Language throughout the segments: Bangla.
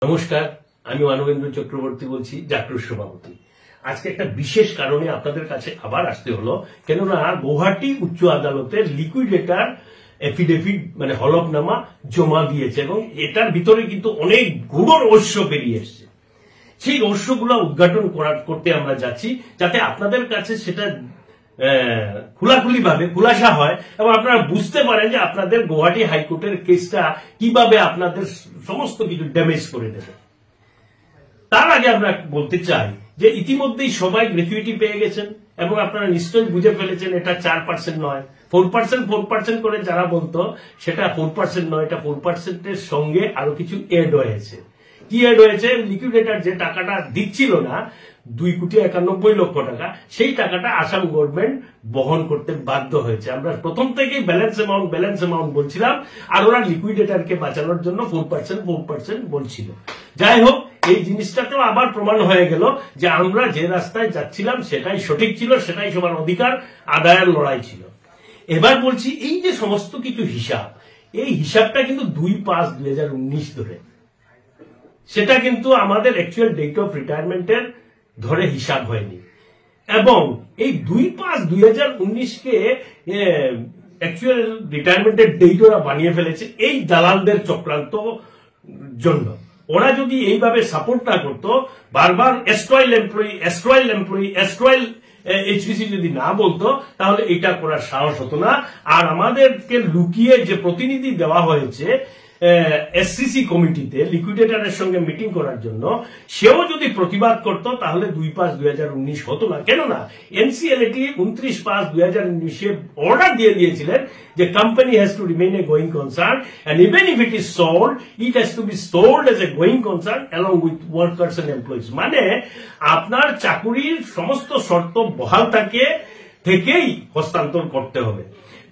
নমস্কার, আমি মানবেন্দ্র চক্রবর্তী বলছি, জাকরুস সভাপতি। আজকে একটা বিশেষ কারণে আপনাদের কাছে আবার আসতে হলো, কেননা গৌহাটি উচ্চ আদালতের লিকুইডেটর এফিডেভিট মানে হলফনামা জমা দিয়েছে এবং এটার ভিতরে কিন্তু অনেক গুড় রহস্য বেরিয়ে এসছে। সেই রহস্যগুলো উদ্ঘাটন করতে আমরা যাচ্ছি, যাতে আপনাদের কাছে সেটা খোলাখুলি ভাবে খুলাসা হয় এবং আপনারা বুঝতে পারেন যে আপনাদের গৌহাটি হাইকোর্টের কেসটা কিভাবে আপনাদের সমস্ত কিছু ড্যামেজ করে দেবে। তার আগে আমরা বলতে চাই যে ইতিমধ্যেই সবাই গ্র্যাচুইটি পেয়ে গেছেন এবং আপনারা নিশ্চয়ই বুঝে ফেলেছেন এটা 4% নয়, 4% করে যারা বলতো সেটা 4% নয়, এটা 4%-এর সঙ্গে আরো কিছু এড হয়েছে। কি এড হয়েছে? লিকুইডেটর যে টাকাটা দিচ্ছিল না 2,91,00,000 টাকা, সেই টাকাটা আসাম গভর্নমেন্ট বহন করতে বাধ্য হয়েছে। আমরা প্রথম থেকেই ব্যালেন্স অ্যামাউন্ট বলছিলাম, আর ওরা লিকুইডেটরকে বাঁচানোর জন্য 4% বলছিল। যাই হোক, এই জিনিসটাতেও আবার প্রমাণ হয়ে গেল যে আমরা যে রাস্তায় যাচ্ছিলাম সেটাই সঠিক ছিল, সেটাই সবার অধিকার আদায়ের লড়াই ছিল। এবার বলছি, এই যে সমস্ত কিছু হিসাব, এই হিসাবটা কিন্তু 2/5/2019 ধরে, সেটা কিন্তু আমাদের অ্যাকচুয়াল ডেট অফ রিটায়ারমেন্টের ধরে হিসাব হয়নি এবং এই 2/5/2019-কে অ্যাকচুয়াল রিটায়ারমেন্টের ডেট ওরা বানিয়ে ফেলেছে এই দালালদের চক্রান্ত জন্য। ওরা যদি এইভাবে সাপোর্ট না করতো, বারবার এস্ট্রয়েল এমপ্লয়ি এইচপিসি যদি না বলতো, তাহলে এটা করার সাহস হতো না। আর আমাদেরকে লুকিয়ে যে প্রতিনিধি দেওয়া হয়েছে এসসিসি কমিটিতে লিকুইডেটরের সঙ্গে মিটিং করার জন্য, সেও যদি প্রতিবাদ করত তাহলে 2/5/2019 হতো না। কেননা এনসিএলটি 29/5/2019 অর্ডার দিয়ে দিয়েছিলেন যে company has to remain a going concern and even if it is sold, it has to be sold as a going concern along with workers and employees. মানে আপনার চাকুরির সমস্ত শর্ত বহাল থেকেই হস্তান্তর করতে হবে।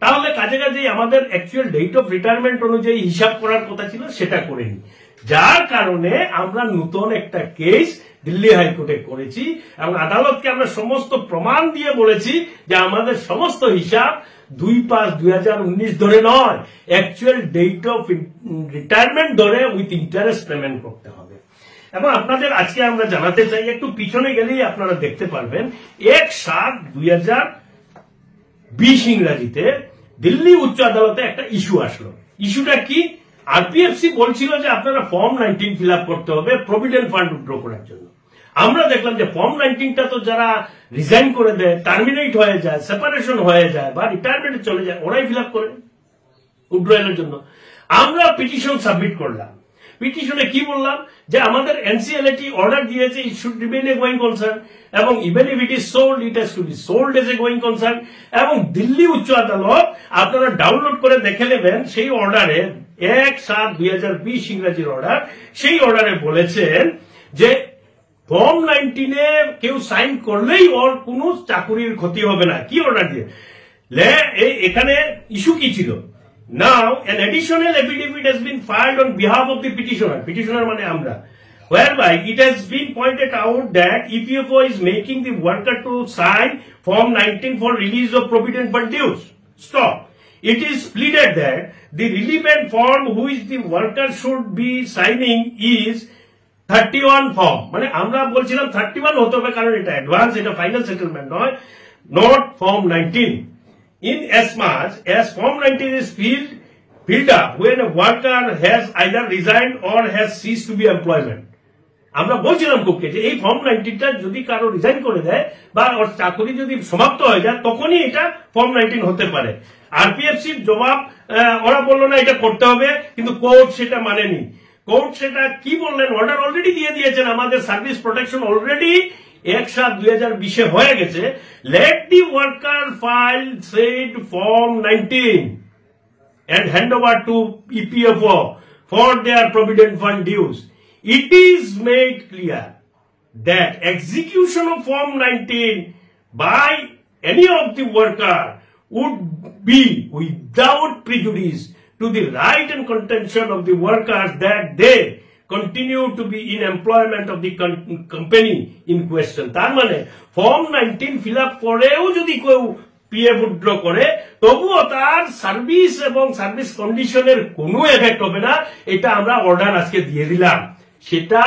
তাহলে কাজে আমাদের অ্যাকচুয়াল ডেট অফ রিটায়ারমেন্ট অনুযায়ী হিসাব করার কথা ছিল, সেটা করেনি। যার কারণে আমরা নতুন একটা কেস দিল্লি হাইকোর্টে করেছি এবং আদালতকে আমরা সমস্ত প্রমাণ দিয়ে বলেছি যে আমাদের সমস্ত হিসাব 2/5/2019 ধরে নয়, অ্যাকচুয়াল ডেট অফ রিটায়ারমেন্ট ধরে উইথ ইন্টারেস্ট পেমেন্ট করতে হবে। এবং আপনাদের আজকে আমরা জানাতে চাই, একটু পিছনে গেলেই আপনারা দেখতে পারবেন 1/7/2020 ইংরাজিতে দিল্লি উচ্চ আদালতে একটা ইস্যু আসলো। ইস্যুটা কি? আরপিএফসি বলছিল যে আপনারা ফর্ম 19 ফিল আপ করতে হবে প্রভিডেন্ট ফান্ড উইথড্র করার জন্য। আমরা দেখলাম যে ফর্ম 19টা তো যারা রিজাইন করে দেয়, টার্মিনেট হয়ে যায়, সেপারেশন হয়ে যায় বা রিটায়ারমেন্টে চলে যায়, ওরাই ফিল আপ করে উইথড্রয়ালের জন্য। আমরা পিটিশন সাবমিট করলাম। পিটিশনে কি বললাম? যে আমাদের এনসিএলটি অর্ডার দিয়েছে it should remain a going concern এবং even if it is sold, it has to be sold as a going concern. এবং দিল্লি উচ্চ আদালত, আপনারা ডাউনলোড করে দেখে নেবেন, সেই অর্ডারে 1/7/2020 ইংরাজির অর্ডার, সেই অর্ডারে বলেছেন যে ফর্ম 19-এ কেউ সাইন করলেই ওর কোনো চাকুরির ক্ষতি হবে না। কি অর্ডার দিয়ে? এখানে ইস্যু কি ছিল? Now, an additional affidavit has been filed on behalf of the petitioner. Petitioner মানে আমরা, whereby it has been pointed out that EPFO is making the worker to sign Form 19 for release of provident fund dues. Stop. It is pleaded that the relevant form which the worker should be signing is 31 form. মানে আমরা বলছিলাম 31 হতে হবে, কারণ এটা অ্যাডভান্স, এটা ফাইনাল সেটেলমেন্ট নয়, not Form 19. In as much as Form 19 is filled up when a worker has either resigned or has ceased to be employment. আমরা বলছিলাম কোকে যে এই ফর্ম 19টা যদি কারো রিজাইন করে দেয় বা ওর চাকরি যদি সমাপ্ত হয়ে যায়, তখনই এটা ফর্ম 19 হতে পারে। আরপিএফসির জবাব, ওরা বললো না এটা করতে হবে, কিন্তু কোর্ট সেটা মানেনি। কোর্ট সেটা কি বললেন? অর্ডার অলরেডি দিয়ে দিয়েছেন, আমাদের সার্ভিস প্রোটেকশন অলরেডি 1/7/2020 হয়ে গেছে। Let the worker file said Form 19 and hand over to EPFO for their provident fund dues. It is made clear that execution of Form 19 by any of the worker would be without prejudice to the right and contention of the workers that they continue to be in employment of the company in question. তার মানে ফর্ম 19 ফিল আপ করেও যদি কেউ পিএফ উইথড্র করে, তবুও তার সার্ভিস এবং সার্ভিস কন্ডিশনের কোনো এফেক্ট হবে না। এটা আমরা অর্ডার আজকে দিয়ে দিলাম। সেটা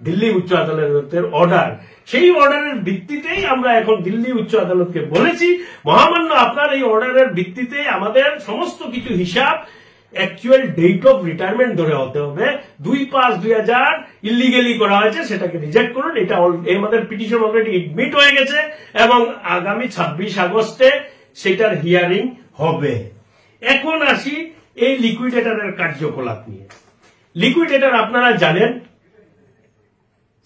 দিল্লি উচ্চ আদালতের অর্ডার। সেই অর্ডারের ভিত্তিতেই আমরা এখন দিল্লি উচ্চ আদালতকে বলেছি, মহামান্য আপনার এই অর্ডারের ভিত্তিতে আমাদের সমস্ত কিছু হিসাব অ্যাকচুয়াল ডেট অফ রিটায়ারমেন্ট ধরে হতে হবে। 2/5/2000 ইলিগেলি করা হয়েছে, সেটাকে রিজেক্ট করুন। এটা আমাদের পিটিশন অলরেডি এডমিট হয়ে গেছে এবং আগামী 26 আগস্টে সেটার হিয়ারিং হবে। এখন আসি এই লিকুইডেটরের কার্যকলাপ নিয়ে। লিকুইডেটর আপনারা জানেন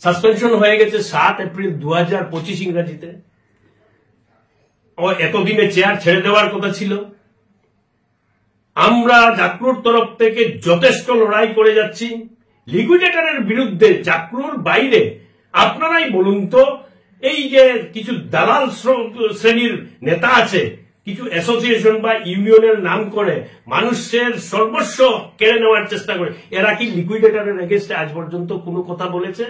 সাসপেনশন হয়ে গেছে 7 এপ্রিল 2025 ইংরেজিতে। ও এতদিনে চেয়ার ছেড়ে দেওয়ার কথা ছিল। আমরা জাকরুর তরফ থেকে যথেষ্ট লড়াই করে যাচ্ছি লিকুইডেটরের বিরুদ্ধে। জাকরুর বাইরে আপনারাই বলুন তো, এই যে কিছু দালাল শ্রেণীর নেতা আছে, কিছু অ্যাসোসিয়েশন বা ইউনিয়নের নাম করে মানুষের সর্বস্ব কেড়ে নেওয়ার চেষ্টা করে, এরা কি লিকুইডেটরের এগেইনস্টে আজ পর্যন্ত কোনো কথা বলেছে?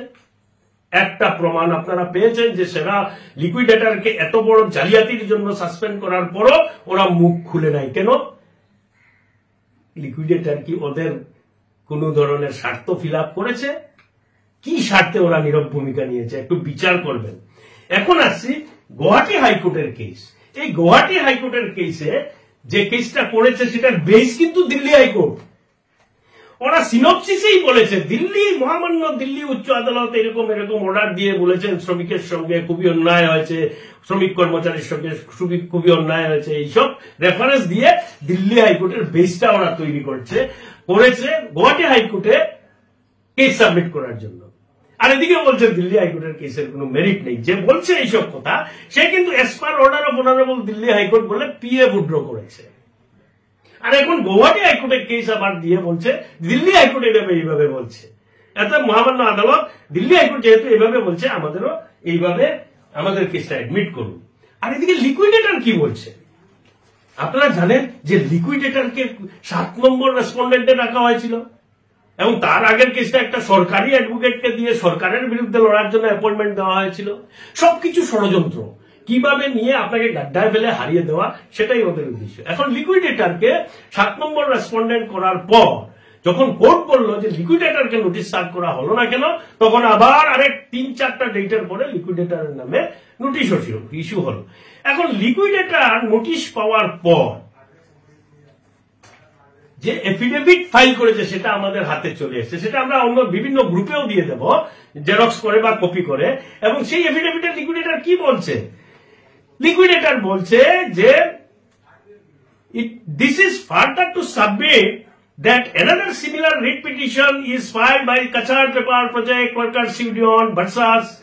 একটা প্রমাণ আপনারা পেয়েছেন যে সেরা লিকুইডেটরকে এত বড় জালিয়াতির জন্য সাসপেন্ড করার পরও ওরা মুখ খুলে নাই কেন? লিকুইডেটর কি ওদের কোন ধরনের স্বার্থ ফিল আপ করেছে? কি স্বার্থে ওরা নীরব ভূমিকা নিয়েছে একটু বিচার করবেন। এখন আসছি গুয়াহাটি হাইকোর্টের কেস। এই গুয়াহাটি হাইকোর্টের কেসে যে কেসটা করেছে সেটার বেস কিন্তু দিল্লি হাইকোর্ট। ওরা সিনপসিসেই বলেছে দিল্লি মহামান্য দিল্লি উচ্চ আদালত এরকম এরকম অর্ডার দিয়ে বলেছেন শ্রমিকের সঙ্গে খুবই অন্যায় হয়েছে, শ্রমিক কর্মচারীর সঙ্গে খুবই অন্যায় হয়েছে। এইসব রেফারেন্স দিয়ে দিল্লি হাইকোর্টের বেসটা ওরা তৈরি করেছে গুয়াহাটি হাইকোর্টে কেস সাবমিট করার জন্য। আর এদিকে বলছে দিল্লি হাইকোর্টের কেসের কোনো মেরিট নেই। যে বলছে এইসব কথা সে কিন্তু S per order of honourable Delhi high court বলে পিএ উইথড্র করেছে। আর এখন গুয়াহাটি হাইকোর্টের কেস আবার দিয়ে বলছে দিল্লি হাইকোর্ট এইভাবে বলছে। এত মহামান্য আদালত দিল্লি হাইকোর্ট যেহেতু এইভাবে বলছে আমাদেরও এইভাবে আমাদের কেসটা অ্যাডমিট করুন। আর এদিকে লিকুইডেটর কি বলছে আপনারা জানেন যে লিকুইডেটরকে 7 নম্বর রেসপন্ডেন্টে রাখা হয়েছিল এবং তার আগের কেসটা একটা সরকারি অ্যাডভোকেটকে দিয়ে সরকারের বিরুদ্ধে লড়ার জন্য অ্যাপয়েন্টমেন্ট দেওয়া হয়েছিল। সবকিছু ষড়যন্ত্র, কিভাবে নিয়ে আপনাকে গাড্ডায় ফেলে হারিয়ে দেওয়া, সেটাই ওদের উদ্দেশ্য। এখন লিকুইডেটরকে 7 নম্বর রেসপন্ডেন্ট করার পর যখন কোর্ট বলল যে লিকুইডেটরকে নোটিশ সার্ভ করা হলো না কেন, তখন আবার আরেক 3-4টা ডেটের পরে লিকুইডেটরের নামে নোটিশ ইস্যু হলো। এখন লিকুইডেটর নোটিশ পাওয়ার পর যে এফিডেভিট ফাইল করেছে সেটা আমাদের হাতে চলে এসেছে। সেটা আমরা অন্য বিভিন্ন গ্রুপেও দিয়ে দেব জেরক্স করে বা কপি করে। এবং সেই এফিডেভিটে লিকুইডেটর কি বলছে? লিকুইডেটর বলছে যে this is further to submit that another similar writ petition is filed by Kachar Paper Project Workers Union versus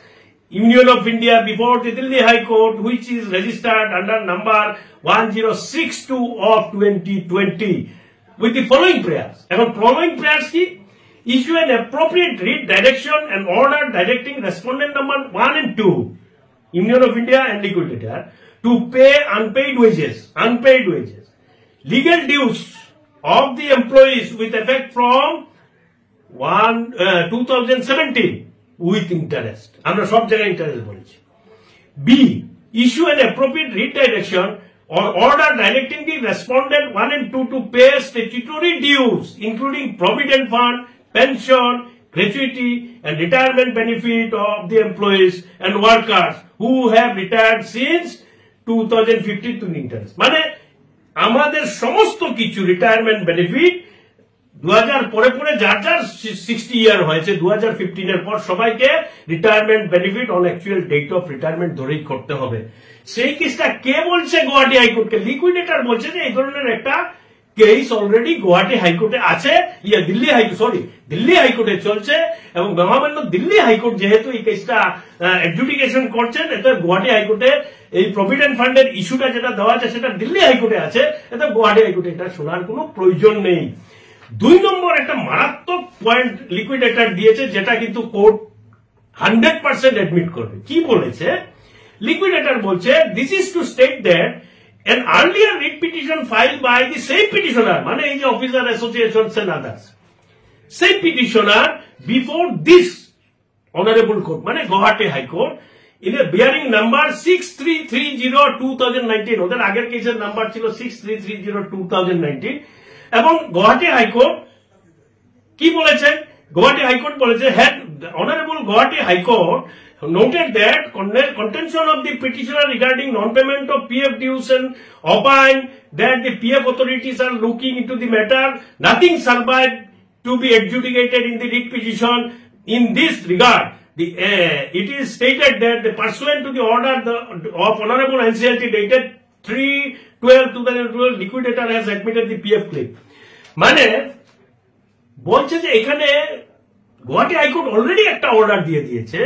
Union of India before the Delhi High Court, which is registered under number 1062 of 2020 with the following prayers. And following prayers ki issue an appropriate writ direction and order directing respondent number 1 and 2, Union of India and liquidator, to pay unpaid wages, legal dues of the employees with effect from 2017 with interest. আমরা সব জায়গায় ইন্টারেস্ট বলেছি। B, issue an appropriate writ direction or order directing the respondent 1 and 2 to pay statutory dues including provident fund, pension, gratuity and retirement benefit of the employees and workers who have retired since 2015 to interest. মানে আমাদের সমস্ত কিছু রিটায়ারমেন্ট বেনিফিট 2000 পরে যার 60 ইয়ার হয়েছে 2015 এর পর সবাইকে retirement benefit on actual date of retirement ধরেই করতে হবে। সেই কেসটা কে বলছে? গুয়াহাটি হাইকোর্টকে। লিকুইডেটর বলছে যে এই ধরনের একটা কেস অলরেডি গুয়াহাটি হাইকোর্টে আছে, দিল্লি হাইকোর্টে চলছে এবং মহামান্য দিল্লি হাইকোর্ট যেহেতু এই কেসটা অ্যাডজুডিকেশন করছেন, এতে গুয়াহাটি হাইকোর্টে এই প্রভিডেন্ট ফান্ডের ইস্যুটা যেটা দেওয়া আছে সেটা দিল্লি হাইকোর্টে আছে, এতে গুয়াহাটি হাইকোর্টে এটা শোনার কোনো প্রয়োজন নেই। 2 নম্বর একটা মারাত্মক পয়েন্ট লিকুইডেটর দিয়েছে যেটা কিন্তু কোর্ট 100% অ্যাডমিট করবে। কি বলেছে? লিকুইডেটর বলছে this is two state that an earlier writ petition filed by the same petitioner, মানে এই যে officer associations and others, same petitioner before this honorable court, মানে Guwahati high court, in a bearing number 6330/2019, ওদের আগের কেসের নাম্বার ছিল 6330/2019, এবং গুয়াহাটি হাইকোর্ট কি বলেছে Guwahati High Court বলেছে, had Honorable Guwahati High Court noted that contention of the petitioner regarding non-payment of PF dues and opined that the PF authorities are looking into the matter. Nothing survived to be adjudicated in the writ petition. In this regard, it is stated that the pursuant to the order of Honorable NCLT dated 3/12/2012, liquidator has admitted the PF claim. মানে বলছে যে এখানে গুয়াহাটি হাইকোর্ট অলরেডি একটা অর্ডার দিয়ে দিয়েছে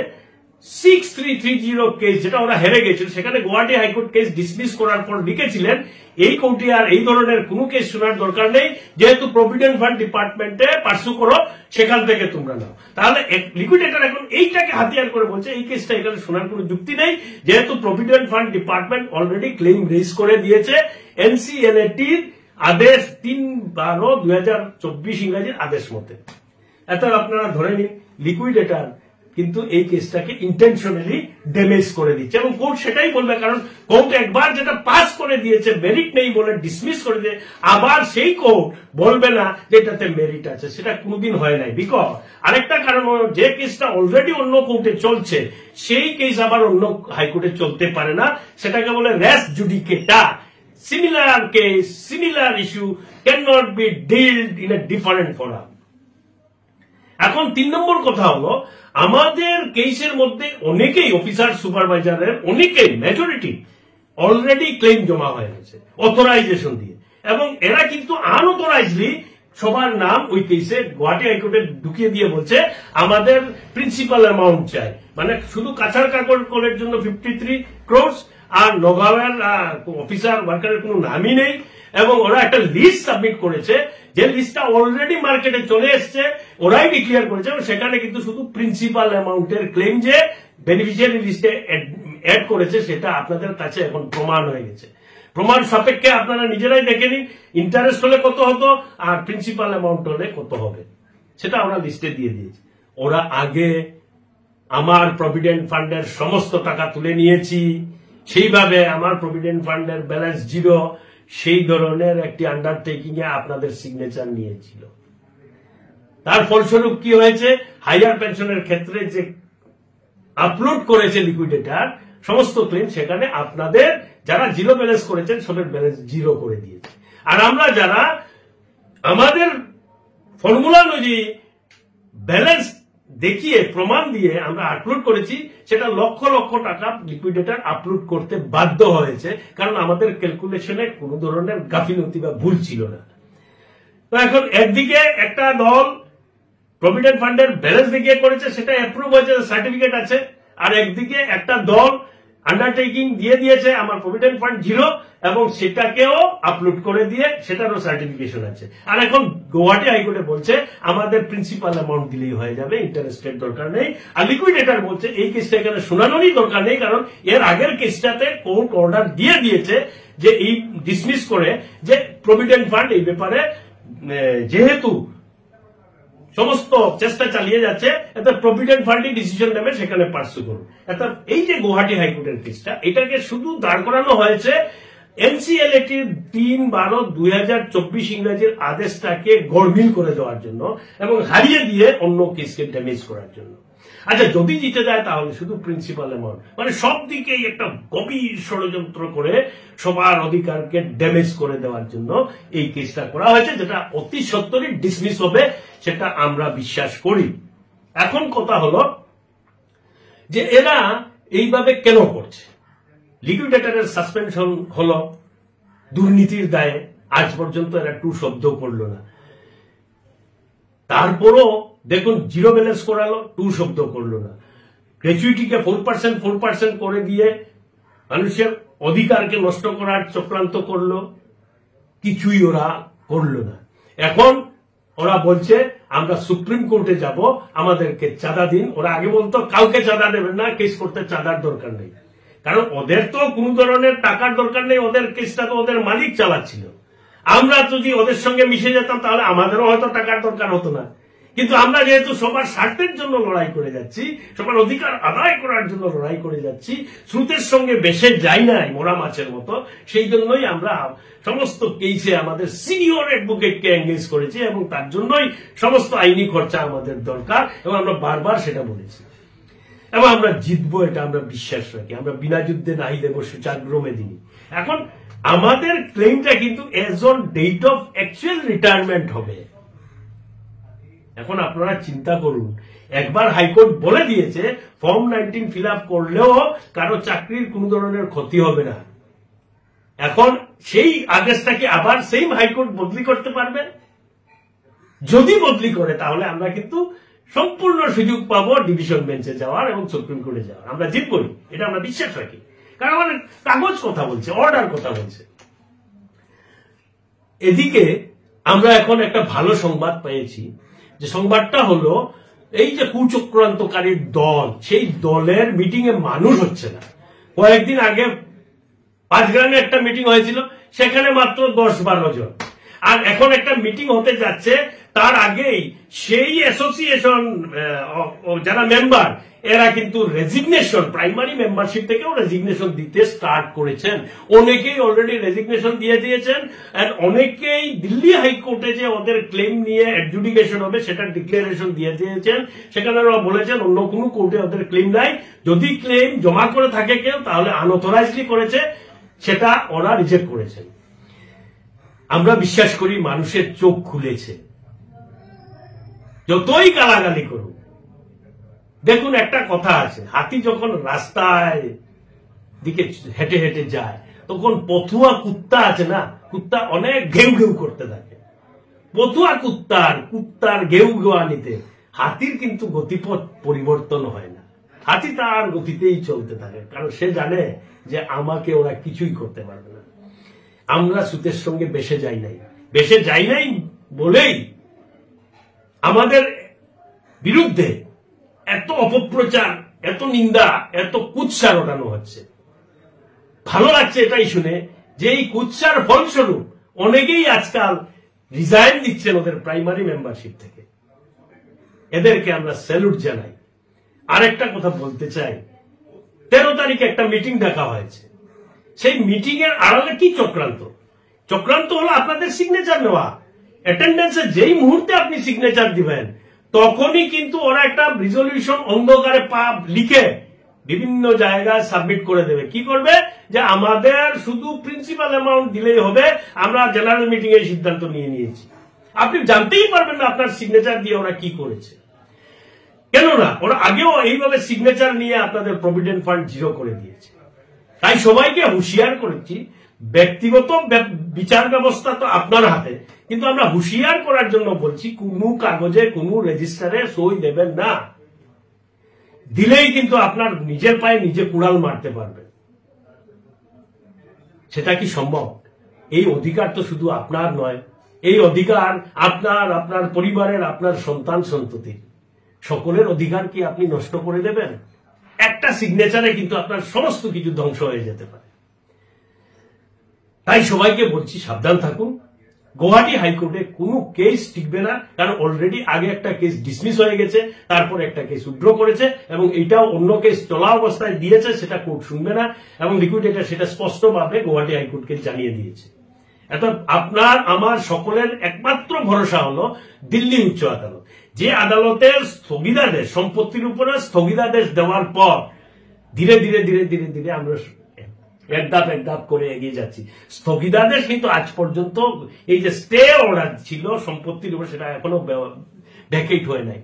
6330 কেস, যেটা ওরা হেরে গেছিল, সেখানে গুয়াহাটি হাইকোর্ট কেস ডিসমিস করার পর লিখেছিলেন এই কোর্টে আর এই ধরনের কোনো কেস শোনার দরকার নেই, যেহেতু প্রভিডেন্ট ফান্ড ডিপার্টমেন্টে পার্সু করো, সেখান থেকে তোমরা নাও। তাহলে লিকুইডেটর এখন এইটাকে হাতিয়ার করে বলছে এই কেসটা এখানে শোনার কোনো যুক্তি নেই, যেহেতু provident fund department already claim raise করে দিয়েছে এনসিএলএটির আদেশ 3/12/2024 ইংরেজির আদেশ মতে। এত আপনারা ধরে নিন লিকুইডেটর কিন্তু এই কেসটাকে ইন্টেনশনালি ড্যামেজ করে দিচ্ছে, এবং কোর্ট সেটাই বলবে, কারণ কোর্ট একবার যেটা পাস করে দিয়েছে মেরিট নেই বলে ডিসমিস করে দিয়ে আবার সেই কোর্ট বলবে না যে এটাতে মেরিট আছে, সেটা কোনোদিন হয় নাই। বিকজ আরেকটা কারণ, যে কেসটা অলরেডি অন্য কোর্টে চলছে সেই কেস আবার অন্য হাইকোর্টে চলতে পারে না, সেটাকে বলে res judicata. Similar case, similar issue can not be dealt in a different forum. এখন 3 নম্বর কথা হলো, আমাদের কেসের মধ্যে অনেকেই অফিসার সুপারভাইজারের অনেকেই মেজরিটি অলরেডি ক্লেম জমা হয়ে গেছে অথরাইজেশন দিয়ে, এবং এরা কিন্তু আনঅথরাইজলি সবার নাম ওই কেসে গুয়াহাটি হাইকোর্টে ঢুকিয়ে দিয়ে বলছে আমাদের প্রিন্সিপাল অ্যামাউন্ট চাই, মানে শুধু কাছাড় কাকড়ের জন্য 53 crores, আর নগাঁওয়ের অফিসার ওয়ার্কারের কোনো নামই নেই, এবং ওরা একটা লিস্ট সাবমিট করেছে, যে লিস্টটা অলরেডি মার্কেটে চলে এসছে, ওরাই ডিক্লেয়ার করেছে, সেখানে কিন্তু শুধু প্রিন্সিপাল অ্যামাউন্টের ক্লেম যে বেনিফিশিয়ারি লিস্টে অ্যাড করেছে সেটা আপনাদের কাছে এখন প্রমাণ হয়ে গেছে। প্রমাণ সাপেক্ষে আপনারা নিজেরাই দেখে নিন ইন্টারেস্ট হলে কত হতো আর প্রিন্সিপাল অ্যামাউন্ট হলে কত হবে, সেটা আমরা লিস্টে দিয়ে দিয়েছি। ওরা আগে আমার প্রভিডেন্ট ফান্ডের সমস্ত টাকা তুলে নিয়েছি, সেইভাবে আমার প্রভিডেন্ট ফান্ডের ব্যালেন্স 0, সেই ধরনের একটি আন্ডারটেকিং এ আপনাদের সিগনেচার নিয়েছিল। তার ফলস্বরূপ কি হয়েছে, হাইয়ার পেনশনের ক্ষেত্রে যে আপলোড করেছে লিকুইডেটর সমস্ত ক্লেম, সেখানে আপনাদের যারা 0 ব্যালেন্স করেছেন সবের ব্যালেন্স 0 করে দিয়েছে। আর আমরা যারা আমাদের ফর্মুলা অনুযায়ী ব্যালেন্স দেখিয়ে প্রমাণ দিয়ে আমরা আপলোড করেছি, সেটা লক্ষ লক্ষ টাকা লিকুইডেটর আপলোড করতে বাধ্য হয়েছে, কারণ আমাদের ক্যালকুলেশনে কোনো ধরনের গাফিলতি বা ভুল ছিল না। তো এখন একদিকে একটা দল প্রভিডেন্ট ফান্ডের ব্যালেন্স দেখিয়ে করেছে, সেটা অ্যাপ্রুভ হয়েছে, সার্টিফিকেট আছে, আর একদিকে একটা দল আন্ডারটেকিং দিয়ে দিয়েছে আমার প্রভিডেন্ট ফান্ড 0, এবং সেটাকেও আপলোড করে দিয়ে সেটারও সার্টিফিকেশন আছে। আর এখন গুয়াহাটি হাইকোর্টে বলছে আমাদের প্রিন্সিপাল অ্যামাউন্ট দিলেই হয়ে যাবে, ইন্টারেস্টের দরকার নেই। আর লিকুইডেটর বলছে এই কেসটা এখানে শোনানোরই দরকার নেই, কারণ এর আগের কেসটাতে কোর্ট অর্ডার দিয়ে দিয়েছে যে এই ডিসমিস করে যে প্রভিডেন্ট ফান্ড এই ব্যাপারে যেহেতু সমস্ত চেষ্টা চালিয়ে যাচ্ছে, এত প্রভিডেন্ট ফান্ডই ডিসিশন নেবে, সেখানে পার্সু করুন। এই যে গুয়াহাটি হাইকোর্টের কেসটা, এটাকে শুধু দাঁড় করানো হয়েছে এনসিএলএটির 3/12/2024 ইংরেজির আদেশটাকে গড়মিল করে দেওয়ার জন্য এবং হারিয়ে দিয়ে অন্য কেসকে ড্যামেজ করার জন্য। আচ্ছা, যদি জিতে যায় তাহলে শুধু প্রিন্সিপাল অ্যামাউন্ট, মানে সব দিকেই একটা গভীর ষড়যন্ত্র করে সবার অধিকারকে ড্যামেজ করে দেওয়ার জন্য এই কেসটা করা হয়েছে, যেটা অতি সত্বরই ডিসমিস হবে, সেটা আমরা বিশ্বাস করি। এখন কথা হলো যে এরা এইভাবে কেন করছে। লিকুইডেটরের সাসপেনশন হলো দুর্নীতির দায়ে, আজ পর্যন্ত এরা টু শব্দ করলো না। তারপরও দেখুন 0 ব্যালেন্স করালো, টু শব্দ করলো না। গ্র্যাচুইটিকে 4% করে দিয়ে মানুষের অধিকারকে নষ্ট করার চক্রান্ত করলো, কিছুই ওরা করলো না। এখন ওরা বলছে আমরা সুপ্রিম কোর্টে যাব, আমাদেরকে চাঁদা দিন। ওরা আগে বলতো কাউকে চাঁদা দেবেন না, কেস করতে চাঁদার দরকার নেই, কারণ ওদের তো কোন ধরনের টাকার দরকার নেই, ওদের কেসটা তো ওদের মালিক চালাচ্ছিল। আমরা যদি ওদের সঙ্গে মিশে যেতাম তাহলে আমাদেরও হয়তো টাকার দরকার হতো না, কিন্তু আমরা যেহেতু সবার স্বার্থের জন্য লড়াই করে যাচ্ছি, সবার অধিকার আদায় করার জন্য লড়াই করে যাচ্ছি, স্রোতের সঙ্গে বেশে যাই নাই মরা মাছের মতো, সেই জন্যই আমরা সমস্ত কেসে আমাদের সিনিয়র অ্যাডভোকেটকে এঙ্গেজ করেছি এবং তার জন্যই সমস্ত আইনি খরচা আমাদের দরকার এবং আমরা বারবার সেটা বলেছি এবং আমরা জিতবো, এটা আমরা বিশ্বাস রাখি। আমরা বিনা যুদ্ধে নাহি দেব সূচাগ্রমে দিনী। এখন আমাদের ক্লেমটা কিন্তু as on date of actual retirement হবে। এখন আপনারা চিন্তা করুন, একবার হাইকোর্ট বলে দিয়েছে ফর্ম 19 ফিল আপ করলেও কারো চাকরির কোন ধরনের ক্ষতি হবে না। এখন সেই আদেশটাকে আবার সেম হাইকোর্ট বদলি করতে পারবে। যদি বদলি করে তাহলে আমরা কিন্তু সম্পূর্ণ সুযোগ পাবো ডিভিশন বেঞ্চে যাওয়ার এবং সুপ্রিম কোর্টে যাওয়ার। আমরা জিতবই, এটা আমরা বিশ্বাস রাখি, কারণ আমাদের কাগজ কথা বলছে, অর্ডার কথা বলছে। এদিকে আমরা এখন একটা ভালো সংবাদ পেয়েছি, যে সংবাদটা হলো এই যে কুচক্রান্তকারীর দল, সেই দলের মিটিং এ মানুষ হচ্ছে না। কয়েকদিন আগে 5 গ্রামে একটা মিটিং হয়েছিল, সেখানে মাত্র 10-12 জন। আর এখন একটা মিটিং হতে যাচ্ছে, তার আগেই সেই অ্যাসোসিয়েশন যারা মেম্বার এরা কিন্তু রেজিগনেশন, প্রাইমারি মেম্বারশিপ থেকেও রেজিগনেশন দিতে স্টার্ট করেছেন। অনেকেই অলরেডি রেজিগনেশন দিয়ে দিয়েছেন। আর অনেকেই দিল্লি হাইকোর্টে যে ওদের ক্লেম নিয়ে অ্যাডজুডিকেশন হবে সেটা ডিক্লারেশন দিয়ে দিয়েছেন। সেখানে ওরা বলেছেন অন্য কোনো কোর্টে ওদের ক্লেম নাই, যদি ক্লেম জমা করে থাকে কেউ তাহলে আনঅথরাইজলি করেছে, সেটা ওরা রিজেক্ট করেছেন। আমরা বিশ্বাস করি মানুষের চোখ খুলেছে। যতই গালাগালি করুন, দেখুন একটা কথা আছে, হাতি যখন রাস্তায় দিকে হেঁটে হেঁটে যায় তখন পথুয়া কুত্তা আছে না, কুত্তা অনেক ঘেউ ঘেউ করতে থাকে। পথুয়া কুত্তার ঘেউ ঘেউয়ানিতে হাতির কিন্তু গতিপথ পরিবর্তন হয় না। হাতি তার গতিতেই চলতে থাকে, কারণ সে জানে যে আমাকে ওরা কিছুই করতে পারবে না। আমরা সুতের সঙ্গে বেশে যাই নাই বলেই আমাদের বিরুদ্ধে এত অপপ্রচার, এত নিন্দা, এত কুৎসার ওঠানো হচ্ছে। ভালো লাগছে এটাই শুনে যে এই কুৎসার ফলস্বরূপ অনেকেই আজকাল রিজাইন দিচ্ছেন ওদের প্রাইমারি মেম্বারশিপ থেকে। এদেরকে আমরা স্যালুট জানাই। আরেকটা কথা বলতে চাই, 13 তারিখে একটা মিটিং ডাকা হয়েছে। সেই মিটিং এর আড়ালে কি চক্রান্ত হলো আপনাদের সিগনেচার নেওয়া। অ্যাটেন্ডেন্সে যেই মুহূর্তে আপনি সিগনেচার দিবেন তখনই কিন্তু ওরা একটা রিজলিউশন অন্ধকারে লিখে বিভিন্ন জায়গায় সাবমিট করে দেবে। কি করবে, যে আমাদের শুধু প্রিন্সিপাল অ্যামাউন্ট দিলেই হবে, আমরা জেনারেল মিটিং এর সিদ্ধান্ত নিয়ে নিয়েছি। আপনি জানতেই পারবেন না আপনার সিগনেচার দিয়ে ওরা কি করেছে। কেননা ওরা আগেও এইভাবে সিগনেচার নিয়ে আপনাদের প্রভিডেন্ট ফান্ড জিরো করে দিয়েছে। তাই সবাইকে হুঁশিয়ার করেছি, ব্যক্তিগত বিচার ব্যবস্থা তো আপনার হাতে, কিন্তু আমরা হুঁশিয়ার করার জন্য বলছি কোনো কাগজে কোনো রেজিস্টারে সই দেবেন না। দিলেই কিন্তু আপনার নিজের পায়ে নিজে কুড়াল মারতে পারবেন। সেটা কি সম্ভব? এই অধিকার তো শুধু আপনার নয়, এই অধিকার আপনার পরিবারের, আপনার সন্তান সন্ততির সকলের অধিকার কি আপনি নষ্ট করে দেবেন? একটা সিগনেচারে কিন্তু আপনার সমস্ত কিছু ধ্বংস হয়ে যেতে পারে। তাই সবাইকে বলছি সাবধান থাকুন। গুয়াহাটি হাইকোর্টে কোনো কেস টিকবে না, কারণ অলরেডি আগে একটা কেস ডিসমিস হয়ে গেছে, তারপর একটা কেস উইথড্র করেছে এবং এটাও অন্য কেস চলা অবস্থায় দিয়েছে, সেটা কোর্ট শুনবে না এবং লিকুইডেটর সেটা স্পষ্টভাবে গুয়াহাটি হাইকোর্টকে জানিয়ে দিয়েছে। এত আপনার আমার সকলের একমাত্র ভরসা হলো দিল্লি উচ্চ আদালত, যে আদালতের স্থগিতাদেশ, সম্পত্তির উপরে স্থগিতাদেশ দেওয়ার পর ধীরে ধীরে ধীরে ধীরে ধীরে আমরা এক ধাপ করে এগিয়ে যাচ্ছি। স্থগিতাদেশ কিন্তু আজ পর্যন্ত এই যে স্টে অর্ডার ছিল সম্পত্তির উপর, সেটা এখনো ভ্যাকেট হয়ে নাই।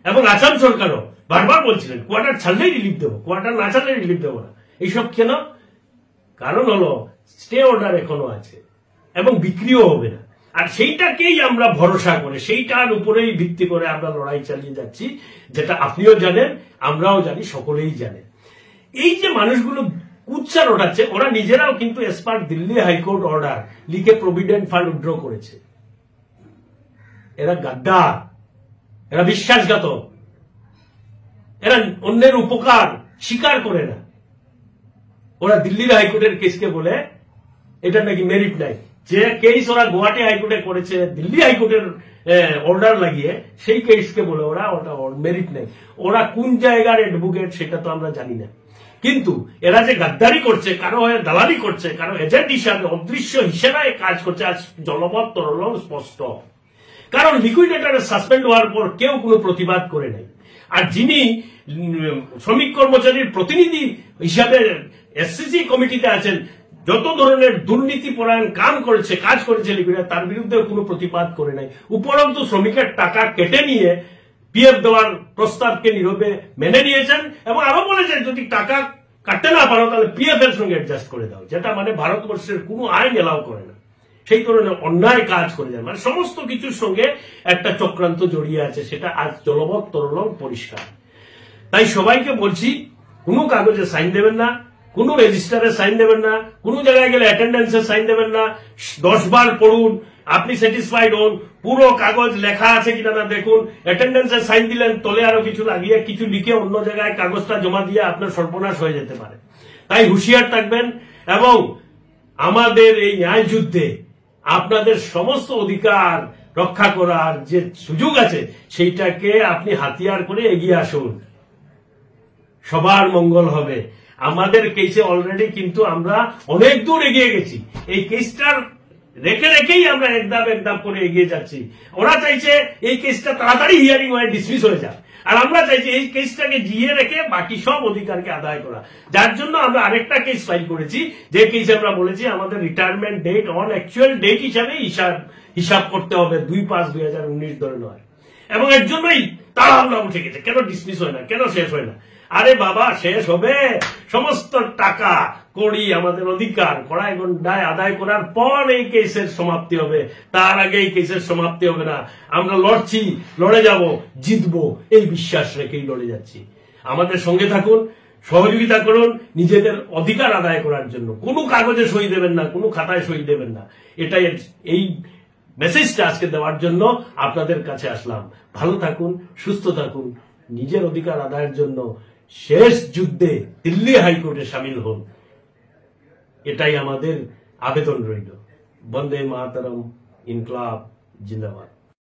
এবং আসাম সরকারও বারবার বলছিলেন কোয়ার্টার ছাড়লেই রিলিফ দেবো, কোয়ার্টার না ছাড়লে রিলিফ দেবো না। এইসব কেন? কারণ হলো স্টে অর্ডার এখনো আছে এবং বিক্রিও হবে না। আর সেইটাকেই আমরা ভরসা করে, সেইটার উপরেই ভিত্তি করে আমরা লড়াই চালিয়ে যাচ্ছি, যেটা আপনিও জানেন, আমরাও জানি, সকলেই জানেন। এই যে মানুষগুলো কুৎসা ওঠাচ্ছে, ওরা নিজেরাও কিন্তু এস পার দিল্লি হাইকোর্ট অর্ডার লিখে প্রভিডেন্ট ফান্ড উইথড্র করেছে। এরা গাদ্দার, এরা বিশ্বাসঘাতক, এরা অন্যের উপকার স্বীকার করে না। ওরা দিল্লির হাইকোর্টের কেসকে বলে এটা নাকি মেরিট নাই। যে কেস ওরা গুয়াহাটি হাইকোর্টে করেছে, দিল্লি হাইকোর্টের অর্ডার লাগিয়ে সেই কেসকে বলে ওটা মেরিট নেই। ওরা কোন জায়গার অ্যাডভোকেট সেটা তো আমরা জানি না, কিন্তু এরা যে গাদ্দারি করছে, কারো হয়ে দালালি করছে, কারো এজেন্ট হিসাবে অদৃশ্য হিসেবে কাজ করছে, আজ জলপথ তরল স্পষ্ট। কারণ লিকুইডেটরের সাসপেন্ড হওয়ার পর কেউ কোনো প্রতিবাদ করে নাই। আর যিনি শ্রমিক কর্মচারীর প্রতিনিধি হিসাবে এসসিসি কমিটিতে আছেন, যত ধরনের দুর্নীতি পরায়ণ কাজ করেছে লিকুইডেটর, তার বিরুদ্ধে কোনো প্রতিবাদ করে নাই। উপরন্তু শ্রমিকের টাকা কেটে নিয়ে পিএফ দেওয়ার প্রস্তাবকে নীরবে মেনে নিয়েছেন এবং আরো বলেছেন যদি টাকা কাটতে না পারো তাহলে পিএফ এর সঙ্গে অ্যাডজাস্ট করে দাও, যেটা মানে ভারতবর্ষের কোনো আইন এলাও করে না। সেই ধরনের অন্যায় কাজ করে যান, মানে সমস্ত কিছুর সঙ্গে একটা চক্রান্ত জড়িয়ে আছে, সেটা আজ জলবৎ তরল পরিষ্কার। তাই সবাইকে বলছি, কোনো কাগজে সাইন দেবেন না, কোনো রেজিস্টারে সাইন দেবেন না, কোনো জায়গায় গেলে অ্যাটেন্ডেন্সে সাইন দেবেন না। 10 বার পড়ুন, আপনি স্যাটিসফাইড হন, পুরো কাগজ লেখা আছে কিনা না দেখুন। অ্যাটেন্ডেন্সে সাইন দিলেন, তলে আরো কিছু লাগিয়ে কিছু লিখে অন্য জায়গায় কাগজটা জমা দিয়ে আপনার সর্বনাশ হয়ে যেতে পারে। তাই হুঁশিয়ার থাকবেন এবং আমাদের এই ন্যায় যুদ্ধে আপনাদের সমস্ত অধিকার রক্ষা করার যে সুযোগ আছে সেইটাকে আপনি হাতিয়ার করে এগিয়ে আসুন, সবার মঙ্গল হবে। আমাদের কেসে অলরেডি কিন্তু আমরা অনেক দূর এগিয়ে গেছি। এই কেসটার রেখেই আমরা একদম করে এগিয়ে যাচ্ছি। ওরা চাইছে এই কেসটা তাড়াতাড়ি হিয়ারিং হয়ে ডিসমিস হয়ে যায়, আর আমরা চাইছি এই কেসটাকে জিয়ে রেখে বাকি সব অধিকারকে আদায় করা। যার জন্য আমরা আরেকটা কেস ফাইল করেছি, যে কেসে আমরা বলেছি আমাদের retirement date on actual date হিসাবে হিসাব করতে হবে 2/5/2019 ধরে নয়। এবং এর জন্যই তাড়াহুড়া উঠে গেছে, কেন ডিসমিস হয় না, কেন শেষ হয় না। আরে বাবা, শেষ হবে। সমস্ত টাকা কড়ি আমাদের অধিকার কড়াই গন্ডায় আদায় করার পর এই কেসের সমাপ্তি হবে, তার আগে এই কেসের সমাপ্তি হবে না। আমরা লড়ছি, লড়ে যাব, জিতবো, এই বিশ্বাস রেখেই লড়ে যাচ্ছি। আমাদের সঙ্গে থাকুন, সহযোগিতা করুন নিজেদের অধিকার আদায় করার জন্য। কোনো কাগজে সই দেবেন না, কোনো খাতায় সই দেবেন না। এটাই এই মেসেজটা আজকে দেওয়ার জন্য আপনাদের কাছে আসলাম। ভালো থাকুন, সুস্থ থাকুন, নিজের অধিকার আদায়ের জন্য শেষ যুদ্ধে দিল্লি হাইকোর্টে সামিল হন, এটাই আমাদের আবেদন রইল। বন্দে মাতরম, ইনকলাব জিন্দাবাদ।